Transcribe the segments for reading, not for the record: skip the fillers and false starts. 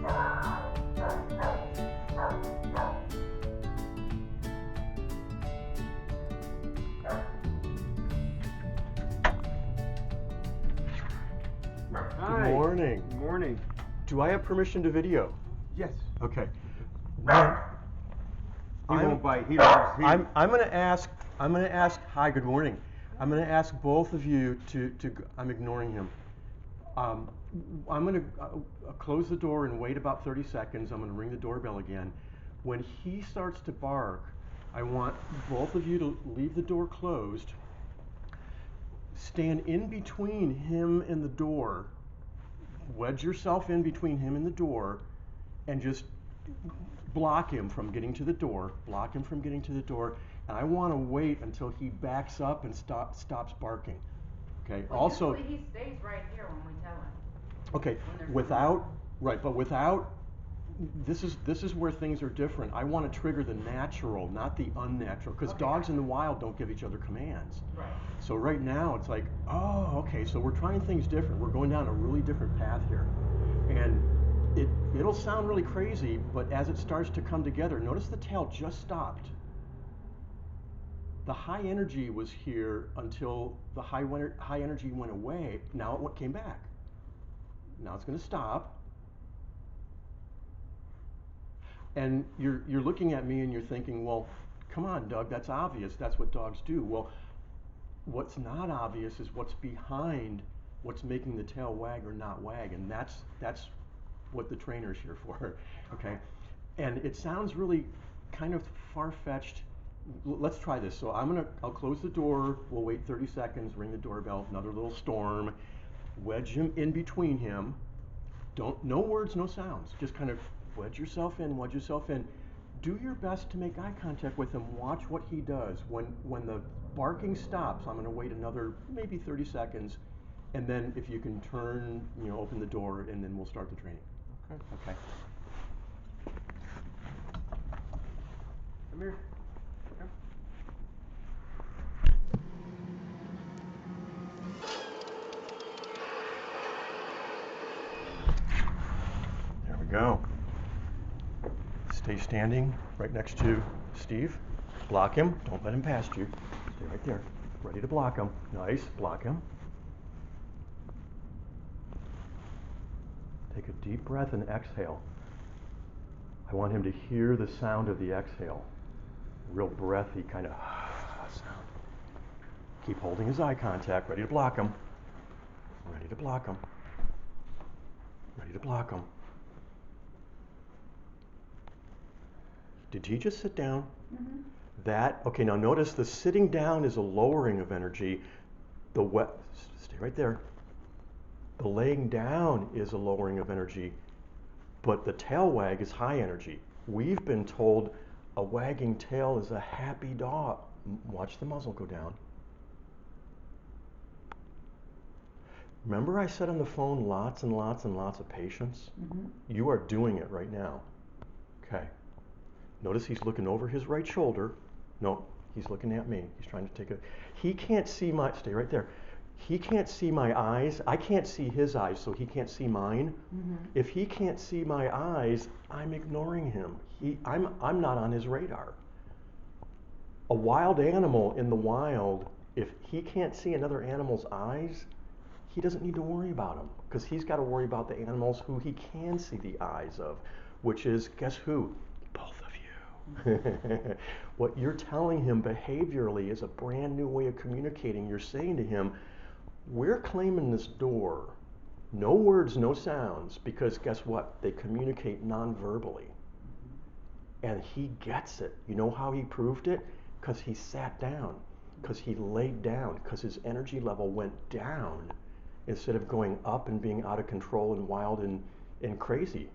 Good morning. Good morning. Do I have permission to video? Yes. Okay. He won't bite. He loves. I'm going to ask. Hi. Good morning. I'm going to ask both of you to. I'm ignoring him. I'm going to close the door and wait about 30 seconds. I'm going to ring the doorbell again. When he starts to bark, I want both of you to leave the door closed. Stand in between him and the door. Wedge yourself in between him and the door, and just block him from getting to the door. Block him from getting to the door. And I want to wait until he backs up and stops barking. Okay. Well, also, usually he stays right here when we tell him. Okay. Without this is where things are different. I want to trigger the natural, not the unnatural, because dogs in the wild don't give each other commands. Right. So right now it's like, oh, okay, so we're trying things different. We're going down a really different path here. And it'll sound really crazy, but as it starts to come together, notice the tail just stopped. The high energy was here until the high energy went away. Now it came back. Now it's going to stop. And you're looking at me and you're thinking, well, come on, Doug, that's obvious. That's what dogs do. Well, what's not obvious is what's behind what's making the tail wag or not wag, and that's what the trainer's here for, okay? And it sounds really kind of far-fetched. Let's try this. So I'll close the door, we'll wait 30 seconds, ring the doorbell, another little storm, wedge him in between him. No words, no sounds, just kind of wedge yourself in. Do your best to make eye contact with him. Watch what he does. When the barking stops, I'm going to wait another maybe 30 seconds, and then if you can turn, open the door, and then we'll start the training. Okay. Come here. Come. There we go. Stay standing right next to Steve. Block him. Don't let him past you. Stay right there. Ready to block him. Nice. Block him. Take a deep breath and exhale. I want him to hear the sound of the exhale. Real breathy kind of sound. Keep holding his eye contact. Ready to block him. Ready to block him. Ready to block him. Did he just sit down? Mm-hmm. Okay, now notice the sitting down is a lowering of energy. Stay right there. The laying down is a lowering of energy, but the tail wag is high energy. We've been told a wagging tail is a happy dog. Watch the muzzle go down. Remember I said on the phone lots and lots and lots of patience? Mm-hmm. You are doing it right now. Okay. Notice he's looking over his right shoulder. No, he's looking at me. He's trying to take he can't see stay right there. He can't see my eyes. I can't see his eyes, so he can't see mine. Mm-hmm. If he can't see my eyes, I'm ignoring him. I'm not on his radar. A wild animal in the wild, if he can't see another animal's eyes, he doesn't need to worry about them, because he's got to worry about the animals who he can see the eyes of, which is, guess who? Both of you. What you're telling him behaviorally is a brand new way of communicating. You're saying to him, we're claiming this door. No words, no sounds, because guess what? They communicate non-verbally. And he gets it. You know how he proved it? Because he sat down, because he laid down, because his energy level went down instead of going up and being out of control and wild and crazy.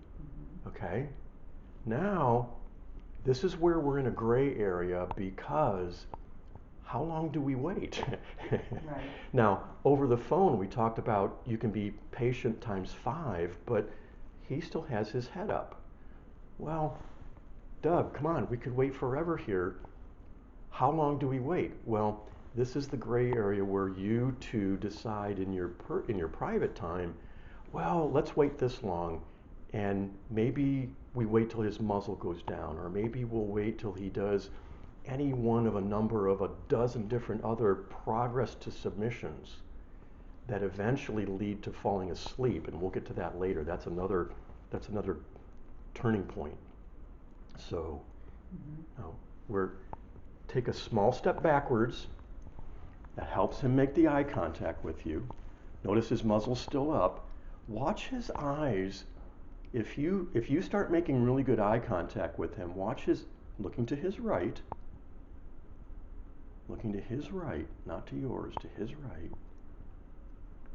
Okay? Now, this is where we're in a gray area, because how long do we wait? Right. Now, over the phone, we talked about you can be patient times 5, but he still has his head up. Well, Doug, come on, we could wait forever here. How long do we wait? Well, this is the gray area where you two decide in your private time, well, let's wait this long. And maybe we wait till his muzzle goes down, or maybe we'll wait till he does any one of a number of a dozen different other progress to submissions that eventually lead to falling asleep, and we'll get to that later. That's another turning point. So we're take a small step backwards. That helps him make the eye contact with you. Notice his muzzle's still up. Watch his eyes. If you start making really good eye contact with him, watch his looking to his right, not to yours, to his right.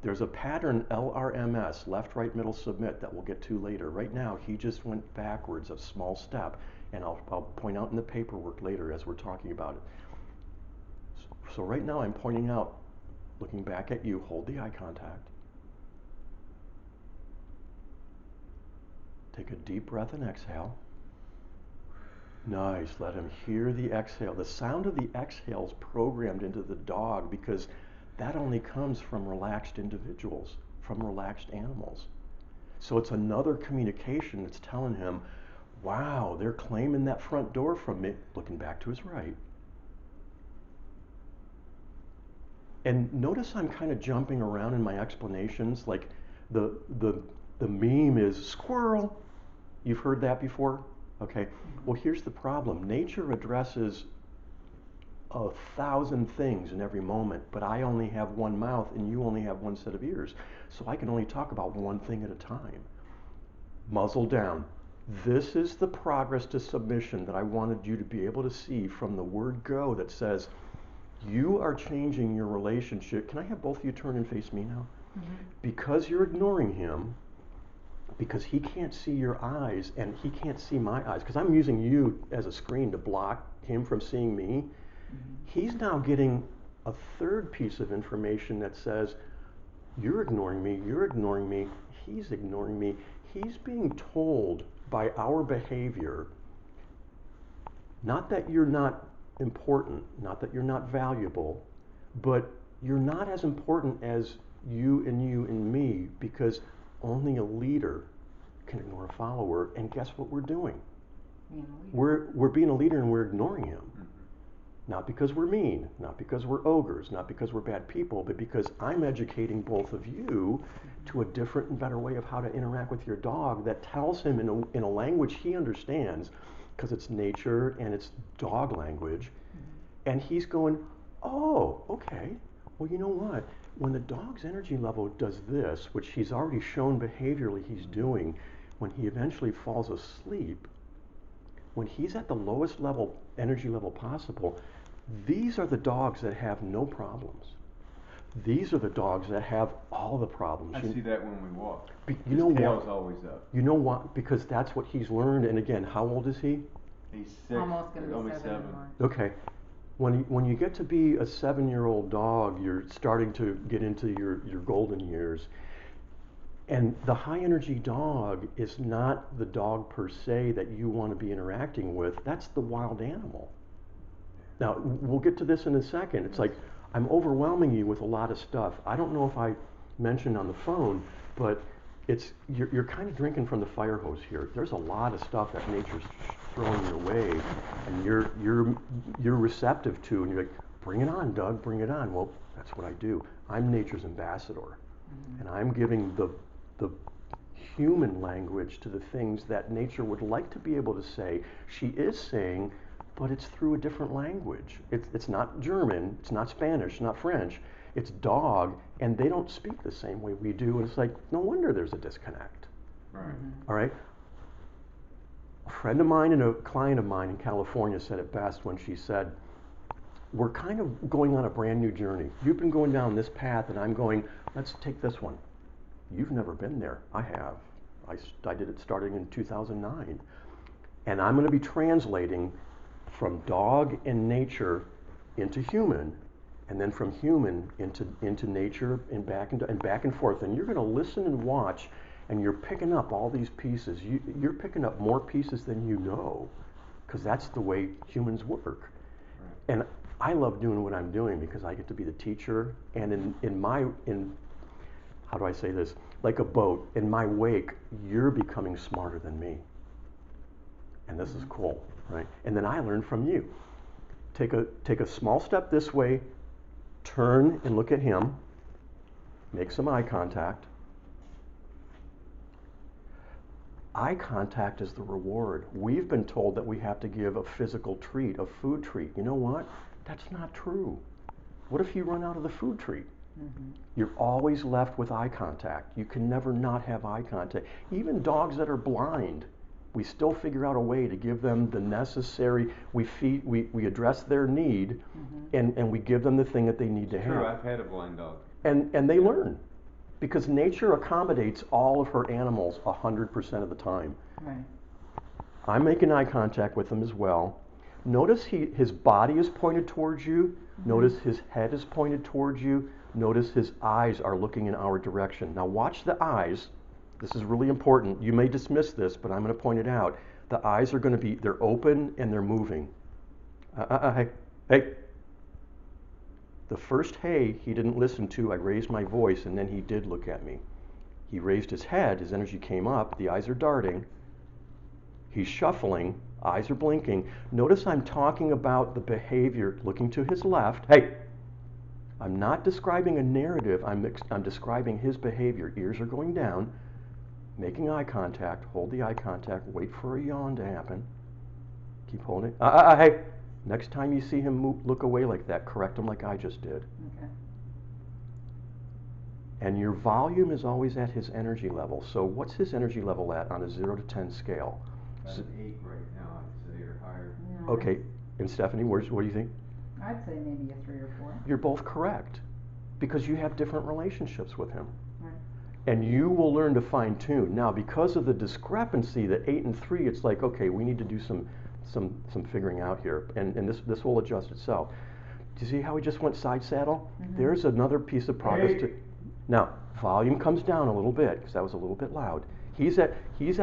There's a pattern, LRMS, left, right, middle, submit, that we'll get to later. Right now, he just went backwards a small step, and I'll point out in the paperwork later as we're talking about it. So right now I'm pointing out, looking back at you, hold the eye contact. Take a deep breath and exhale. Nice, let him hear the exhale. The sound of the exhale is programmed into the dog because that only comes from relaxed individuals, from relaxed animals. So it's another communication that's telling him, wow, they're claiming that front door from me, looking back to his right. And notice I'm kind of jumping around in my explanations, like the meme is squirrel. You've heard that before? Okay, well here's the problem. Nature addresses 1,000 things in every moment, but I only have one mouth and you only have one set of ears. So I can only talk about one thing at a time. Muzzle down. This is the progress to submission that I wanted you to be able to see from the word go that says, you are changing your relationship. Can I have both of you turn and face me now? Because you're ignoring him, because he can't see your eyes and he can't see my eyes, because I'm using you as a screen to block him from seeing me, he's now getting a third piece of information that says, you're ignoring me, he's ignoring me. He's being told by our behavior, not that you're not important, not that you're not valuable, but you're not as important as you and me, because only a leader can ignore a follower. And guess what we're doing? We're being a leader and we're ignoring him. Not because we're mean, not because we're ogres, not because we're bad people, but because I'm educating both of you to a different and better way of how to interact with your dog that tells him in a language he understands, because it's nature and it's dog language. And he's going, oh, okay. Well, you know what? When the dog's energy level does this, which he's already shown behaviorally he's doing, when he eventually falls asleep, when he's at the lowest level, energy level possible, these are the dogs that have no problems. These are the dogs that have all the problems. I see that when we walk. You know His tail's what? always up. You know what? Because that's what he's learned. And again, how old is he? He's 6. Almost gonna be only 7 in March. Okay. When you get to be a 7-year-old dog, you're starting to get into your golden years. And the high energy dog is not the dog per se that you want to be interacting with. That's the wild animal. Now, we'll get to this in a second. It's like, I'm overwhelming you with a lot of stuff. I don't know if I mentioned on the phone, but you're kind of drinking from the fire hose here. There's a lot of stuff that nature's throwing your way, and you're receptive to, and you're like, bring it on, Doug, bring it on. Well, that's what I do. I'm nature's ambassador, and I'm giving the human language to the things that nature would like to be able to say. She is saying, but it's through a different language. It's not German, it's not Spanish, not French, it's dog, and they don't speak the same way we do, and it's like, no wonder there's a disconnect. Right. All right? A friend of mine and a client of mine in California said it best when she said, we're kind of going on a brand new journey. You've been going down this path, and I'm going, let's take this one. You've never been there. I have. I did it starting in 2009. And I'm going to be translating from dog and nature into human, and then from human into nature and back and forth. And you're going to listen and watch, and you're picking up all these pieces. You're picking up more pieces than you know, because that's the way humans work. Right. And I love doing what I'm doing because I get to be the teacher. And in how do I say this? Like a boat. In my wake, you're becoming smarter than me. And this is cool, right? And then I learn from you. Take a small step this way, turn and look at him, make some eye contact. Eye contact is the reward. We've been told that we have to give a physical treat, a food treat. You know what? That's not true. What if you run out of the food treat? You're always left with eye contact. You can never not have eye contact. Even dogs that are blind, we still figure out a way to give them the necessary, we address their need, and we give them the thing that they need to have. True, I've had a blind dog. And they learn. Because nature accommodates all of her animals 100% of the time. Right. I'm making eye contact with him as well. Notice his body is pointed towards you. Notice his head is pointed towards you. Notice his eyes are looking in our direction. Now watch the eyes. This is really important. You may dismiss this, but I'm going to point it out. The eyes are going to be, they're open and they're moving. Hey. The first hey he didn't listen to. I raised my voice and then he did look at me. He raised his head, his energy came up, the eyes are darting. He's shuffling, eyes are blinking. Notice I'm talking about the behavior, looking to his left. Hey! I'm not describing a narrative, I'm describing his behavior. Ears are going down, making eye contact, hold the eye contact, wait for a yawn to happen. Keep holding. Hey! Next time you see him look away like that, correct him like I just did. Okay. And your volume is always at his energy level. So what's his energy level at on a 0 to 10 scale? About an 8 right now, I'd say, or higher. No, Okay, and Stephanie, what do you think? I'd say maybe a 3 or 4. You're both correct, because you have different relationships with him. Right. And you will learn to fine tune. Now, because of the discrepancy, the 8 and 3, it's like, okay, we need to do some figuring out here, and this will adjust itself. Do you see how we just went side saddle? There's another piece of progress. Now, volume comes down a little bit, because that was a little bit loud. He's at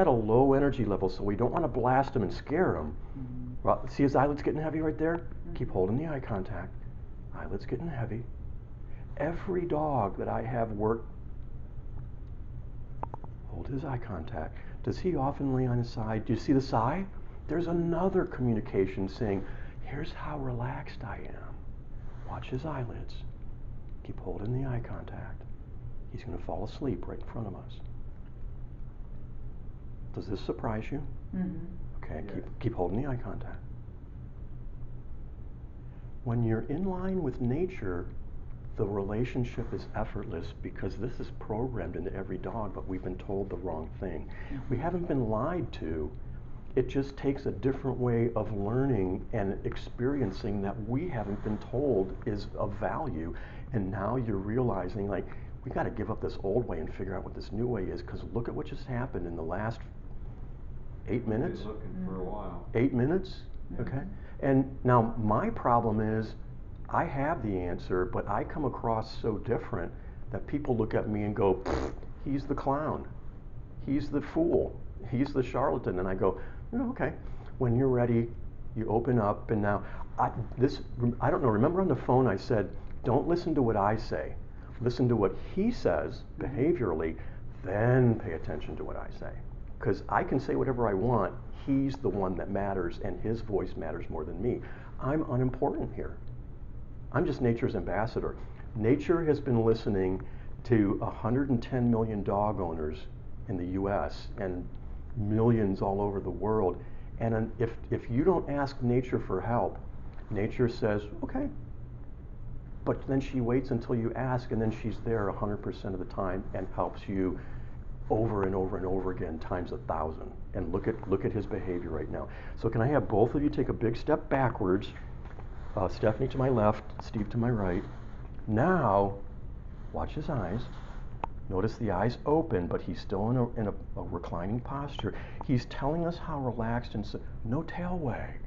a low energy level, so we don't want to blast him and scare him. Well, see his eyelids getting heavy right there? Keep holding the eye contact. Eyelids getting heavy. Every dog that I have work, hold his eye contact. Does he often lay on his side? Do you see the sigh? There's another communication saying, here's how relaxed I am. Watch his eyelids. Keep holding the eye contact. He's going to fall asleep right in front of us. Does this surprise you? Okay, Yes. keep holding the eye contact. When you're in line with nature, the relationship is effortless because this is programmed into every dog, but we've been told the wrong thing. We haven't been lied to. It just takes a different way of learning and experiencing that we haven't been told is of value. And now you're realizing, like, we got to give up this old way and figure out what this new way is, because look at what just happened in the last 8 minutes. Been looking for a while. 8 minutes, okay? And now my problem is I have the answer, but I come across so different that people look at me and go, he's the clown, he's the fool, he's the charlatan. And I go, oh, okay. When you're ready, you open up. And now, I don't know, remember on the phone I said, don't listen to what I say. Listen to what he says behaviorally, then pay attention to what I say. Because I can say whatever I want, he's the one that matters, and his voice matters more than me. I'm unimportant here. I'm just nature's ambassador. Nature has been listening to 110 million dog owners in the US and millions all over the world. And if you don't ask nature for help, nature says, okay. But then she waits until you ask, and then she's there 100% of the time and helps you over and over and over again, times 1,000. And look at his behavior right now. So can I have both of you take a big step backwards? Stephanie to my left, Steve to my right. Now, watch his eyes. Notice the eyes open, but he's still in a reclining posture. He's telling us how relaxed and no tail wag.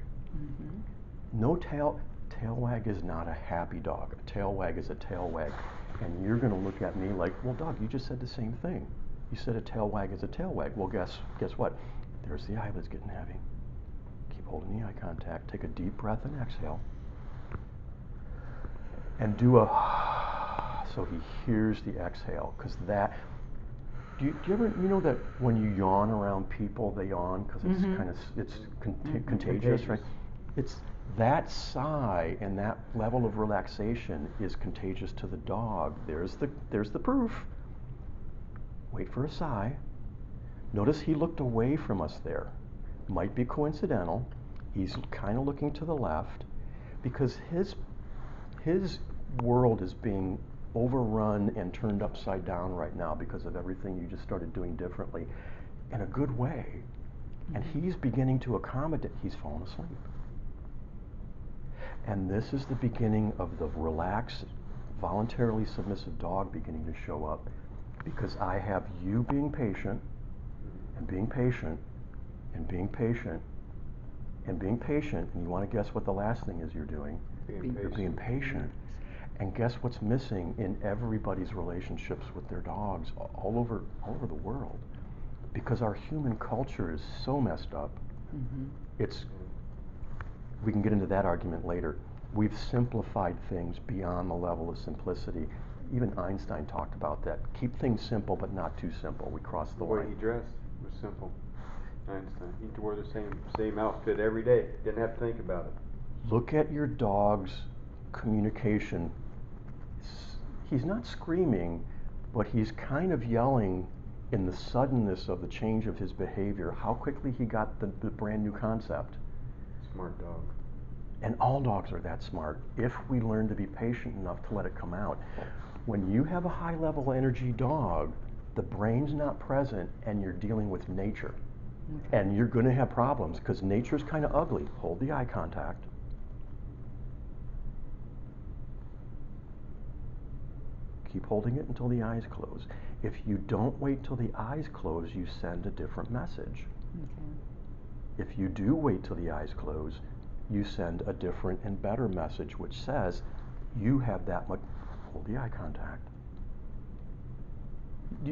No tail wag is not a happy dog. A tail wag is a tail wag. And you're going to look at me like, well, dog, you just said the same thing. You said a tail wag is a tail wag. Well, guess what? There's the eyelids getting heavy. Keep holding the eye contact. Take a deep breath and exhale. And do a so he hears the exhale, because that, do you ever, you know that when you yawn around people, they yawn because it's kind of, it's contagious, right? It's that sigh and that level of relaxation is contagious to the dog. There's the proof. Wait for a sigh. Notice he looked away from us there. Might be coincidental. He's kind of looking to the left because his world is being overrun and turned upside down right now because of everything you just started doing differently in a good way. And he's beginning to accommodate. He's fallen asleep. And this is the beginning of the relaxed, voluntarily submissive dog beginning to show up, because I have you being patient and being patient and being patient and being patient, and you want to guess what the last thing is you're doing? You're being patient. And guess what's missing in everybody's relationships with their dogs all over the world? Because our human culture is so messed up. We can get into that argument later. We've simplified things beyond the level of simplicity. Even Einstein talked about that. Keep things simple, but not too simple. We crossed the line. The way he dressed was simple. Einstein. He wore the same outfit every day. Didn't have to think about it. Look at your dog's communication. He's not screaming, but he's kind of yelling in the suddenness of the change of his behavior, how quickly he got the brand new concept. Smart dog. And all dogs are that smart if we learn to be patient enough to let it come out. When you have a high level energy dog, the brain's not present and you're dealing with nature. And you're going to have problems because nature's kind of ugly. Hold the eye contact. Keep holding it until the eyes close. If you don't wait till the eyes close, you send a different message. If you do wait till the eyes close, you send a different and better message, which says you have that much. Hold the eye contact.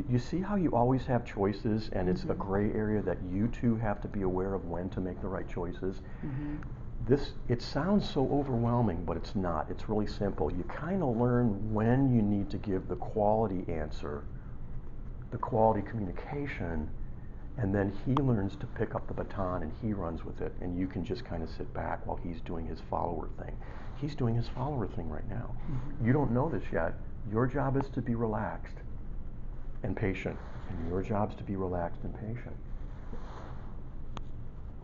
You see how you always have choices, and it's a gray area that you two have to be aware of when to make the right choices. It sounds so overwhelming, but it's not. It's really simple. You kind of learn when you need to give the quality answer, the quality communication, and then he learns to pick up the baton and he runs with it, and you can just kind of sit back while he's doing his follower thing. He's doing his follower thing right now. You don't know this yet. Your job is to be relaxed and patient, and your job is to be relaxed and patient.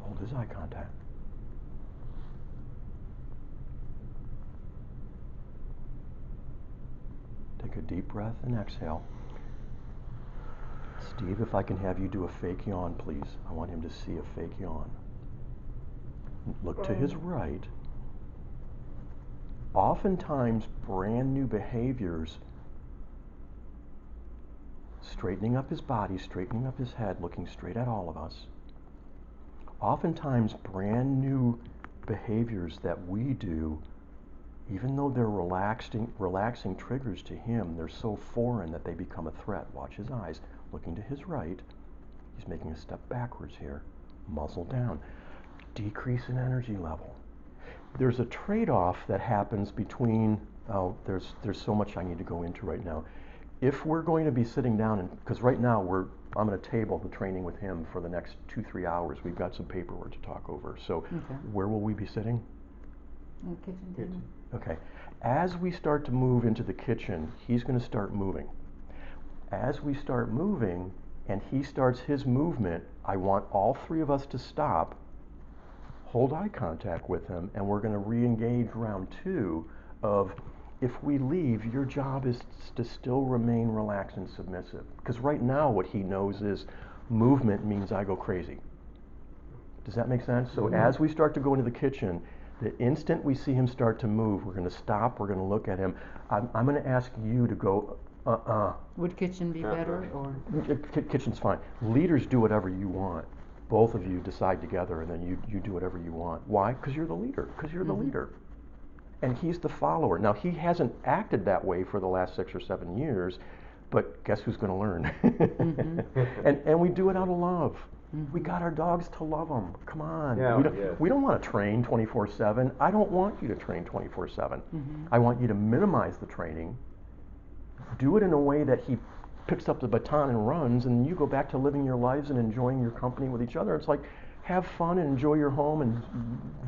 Hold his eye contact. Take a deep breath and exhale. Steve, if I can have you do a fake yawn, please. I want him to see a fake yawn. Look to his right. Oftentimes, brand new behaviors, straightening up his body, straightening up his head, looking straight at all of us. Oftentimes, brand new behaviors that we do, even though they're relaxing triggers to him, they're so foreign that they become a threat. Watch his eyes. Looking to his right. He's making a step backwards here. Muzzle down. Decrease in energy level. There's a trade-off that happens between, there's so much I need to go into right now. If we're going to be sitting down, and because right now I'm going to table the training with him for the next 2-3 hours. We've got some paperwork to talk over. So where will we be sitting? In the kitchen table. Okay. As we start to move into the kitchen, he's going to start moving. As we start moving and he starts his movement, I want all three of us to stop, hold eye contact with him, and we're going to re-engage round 2 of, if we leave, your job is to still remain relaxed and submissive. Because right now what he knows is movement means I go crazy. Does that make sense? So as we start to go into the kitchen, the instant we see him start to move, we're going to stop, we're going to look at him. I'm going to ask you to go, Would kitchen be better, or? Kitchen's fine. Leaders do whatever you want. Both of you decide together, and then you do whatever you want. Why? Because you're the leader. Because you're the leader. And he's the follower. Now, he hasn't acted that way for the last 6 or 7 years, but guess who's going to learn? And we do it out of love. We got our dogs to love them. Come on. We don't want to train 24/7. I don't want you to train 24/7. I want you to minimize the training Do it in a way that he picks up the baton and runs, and you go back to living your lives and enjoying your company with each other. It's like, have fun and enjoy your home and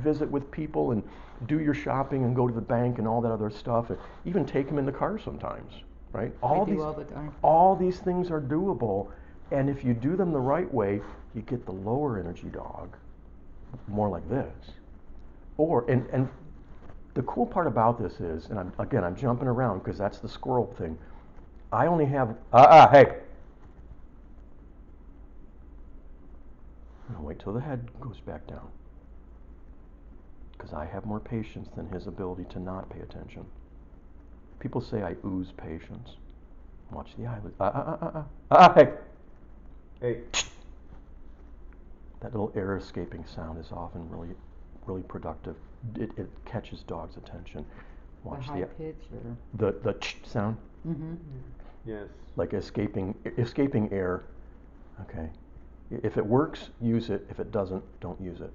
visit with people and do your shopping and go to the bank and all that other stuff. And even take them in the car sometimes, right? I do all the time. All these things are doable, and if you do them the right way, you get the lower energy dog, more like this. And the cool part about this is, and I'm jumping around because that's the squirrel thing. I only have, hey. I'll wait till the head goes back down, because I have more patience than his ability to not pay attention. People say I ooze patience. Watch the eyelids. Hey. Hey. That little air escaping sound is often really, really productive. It catches dogs' attention. Watch the high pitch or the sound. Mm-hmm. Yes. Like escaping air. Okay. If it works, use it. If it doesn't, don't use it.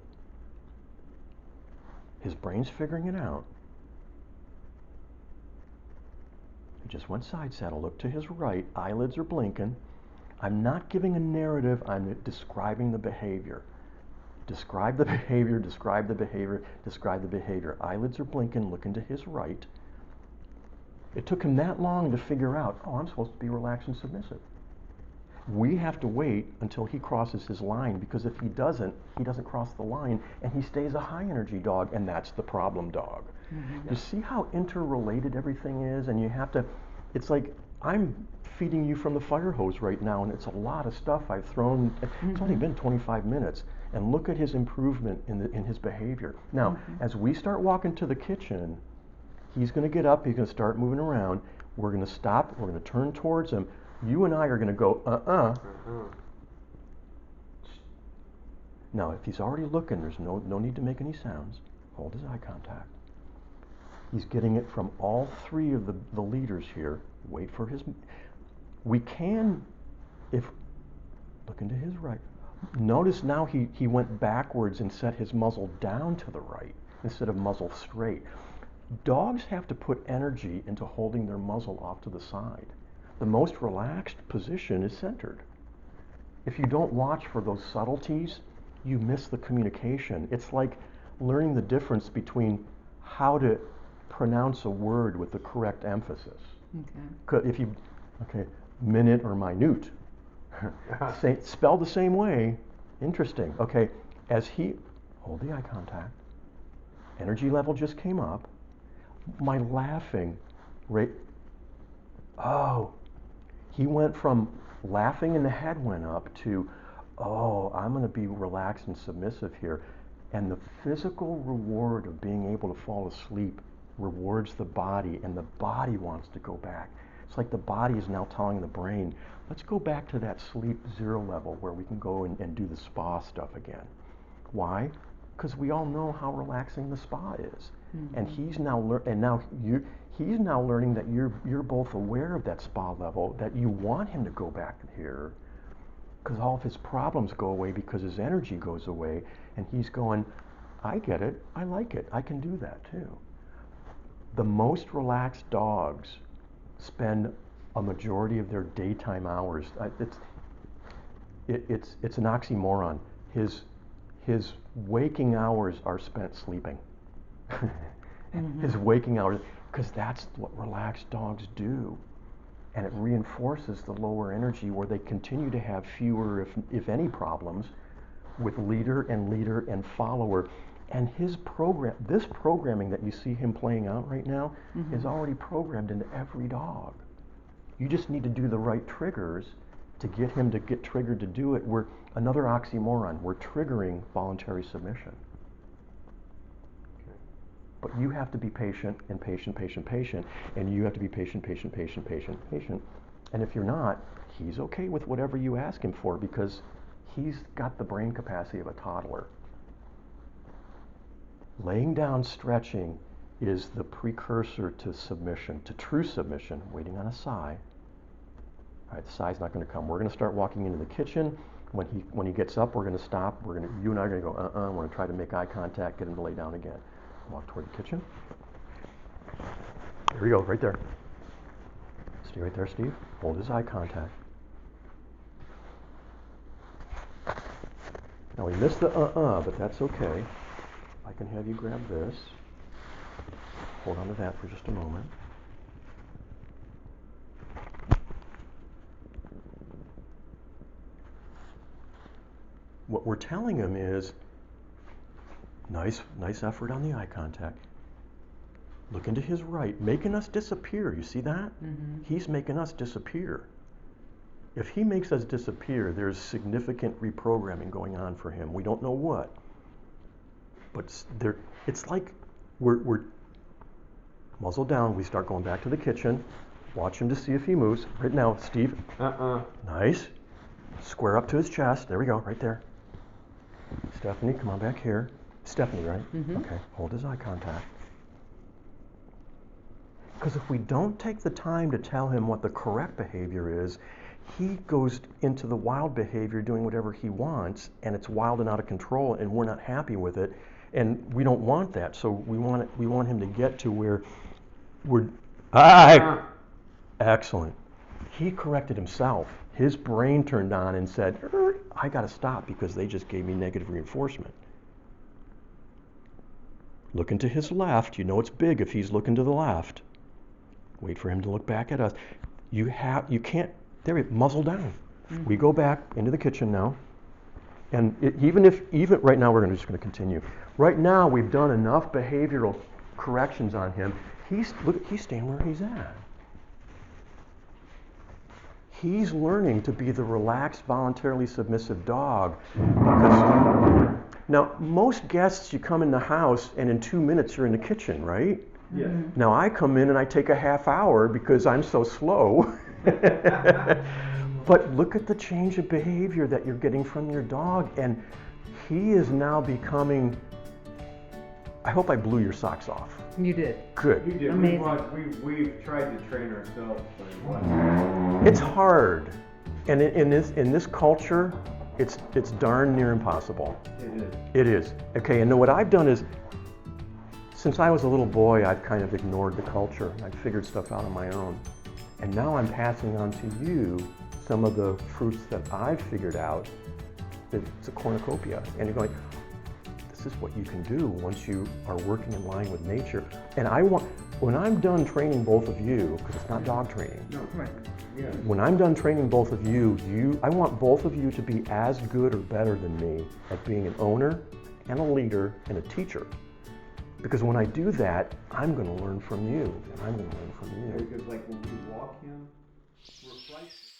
His brain's figuring it out. He just went side saddle. Look to his right. Eyelids are blinking. I'm not giving a narrative. I'm describing the behavior. Describe the behavior, describe the behavior, describe the behavior. Eyelids are blinking, looking to his right. It took him that long to figure out, oh, I'm supposed to be relaxed and submissive. We have to wait until he crosses his line, because if he doesn't cross the line, and he stays a high energy dog, and that's the problem dog. Mm-hmm. You see how interrelated everything is, and you have to, it's like, I'm feeding you from the fire hose right now, and it's a lot of stuff I've thrown. Mm-hmm. It's only been 25 minutes, and look at his improvement in his behavior. Now, mm-hmm. as we start walking to the kitchen, he's going to get up, he's going to start moving around. We're going to stop, we're going to turn towards him. You and I are going to go, Now, if he's already looking, there's no need to make any sounds. Hold his eye contact. He's getting it from all three of the leaders here. Wait for his... We can, if... Looking to his right. Notice now he went backwards and set his muzzle down to the right instead of muzzle straight. Dogs have to put energy into holding their muzzle off to the side. The most relaxed position is centered. If you don't watch for those subtleties, you miss the communication. It's like learning the difference between how to pronounce a word with the correct emphasis. Okay. If you, minute or minute, spelled the same way. Interesting. Okay, as he, hold the eye contact. Energy level just came up. My laughing rate, he went from laughing and the head went up to, I'm going to be relaxed and submissive here. And the physical reward of being able to fall asleep rewards the body, and the body wants to go back. It's like the body is now telling the brain, let's go back to that sleep zero level where we can go and do the spa stuff again. Why? Because we all know how relaxing the spa is. Mm-hmm. And he's now learning that you're both aware of that spa level, that you want him to go back here, because all of his problems go away because his energy goes away, and he's going, I get it, I like it, I can do that too. The most relaxed dogs spend a majority of their daytime hours. It's an oxymoron. His waking hours are spent sleeping. Mm-hmm. His waking hours, because that's what relaxed dogs do. And it reinforces the lower energy, where they continue to have fewer, if any, problems with leader and follower. And this programming that you see him playing out right now, mm-hmm. is already programmed into every dog. You just need to do the right triggers to get him to get triggered to do it. We're another oxymoron. We're triggering voluntary submission. Okay. But you have to be patient and patient, and you have to be patient. And if you're not, he's okay with whatever you ask him for, because he's got the brain capacity of a toddler. Laying down, stretching is the precursor to submission, to true submission, waiting on a sigh. All right, the sigh's not going to come. We're going to start walking into the kitchen. When he gets up, we're going to stop. You and I are going to go, we're going to try to make eye contact, get him to lay down again. Walk toward the kitchen. There we go, right there. Stay right there, Steve. Hold his eye contact. Now we missed the but that's okay. I can have you grab this. Hold on to that for just a moment. What we're telling him is, nice effort on the eye contact. Look into his right, making us disappear. You see that? Mm-hmm. He's making us disappear. If he makes us disappear, there's significant reprogramming going on for him. We don't know what. But it's like we're muzzle down. We start going back to the kitchen. Watch him to see if he moves. Right now, Steve. Nice. Square up to his chest. There we go, right there. Stephanie, come on back here. Stephanie, right? Mm-hmm. Okay, hold his eye contact. Because if we don't take the time to tell him what the correct behavior is, he goes into the wild behavior doing whatever he wants, and it's wild and out of control, and we're not happy with it, and we don't want that. So we want him to get to where we're excellent. He corrected himself. His brain turned on and said, I got to stop because they just gave me negative reinforcement. Looking to his left, you know it's big if he's looking to the left. Wait for him to look back at us. You can't, there, muzzle down. Mm-hmm. We go back into the kitchen now. And even right now, we're just going to continue. Right now, we've done enough behavioral corrections on him. He's staying where he's at. He's learning to be the relaxed, voluntarily submissive dog. Because now, most guests, you come in the house and in 2 minutes you're in the kitchen, right? Yes. Mm-hmm. Now I come in and I take a half hour because I'm so slow. But look at the change of behavior that you're getting from your dog, and he is now becoming, I hope I blew your socks off. You did. Good. You did. Amazing. We've tried to train ourselves, but it wasn't. It's hard. And in this culture, it's darn near impossible. It is. It is. Okay, and what I've done is, since I was a little boy, I've kind of ignored the culture. I've figured stuff out on my own. And now I'm passing on to you some of the fruits that I've figured out. It's a cornucopia. And you're going, this is what you can do once you are working in line with nature. And when I'm done training both of you, because it's not dog training. No, right. Yeah. When I'm done training both of you, I want both of you to be as good or better than me at being an owner and a leader and a teacher. Because when I do that, I'm going to learn from you, and I'm going to learn from you. Because like when we walk him, we're flights.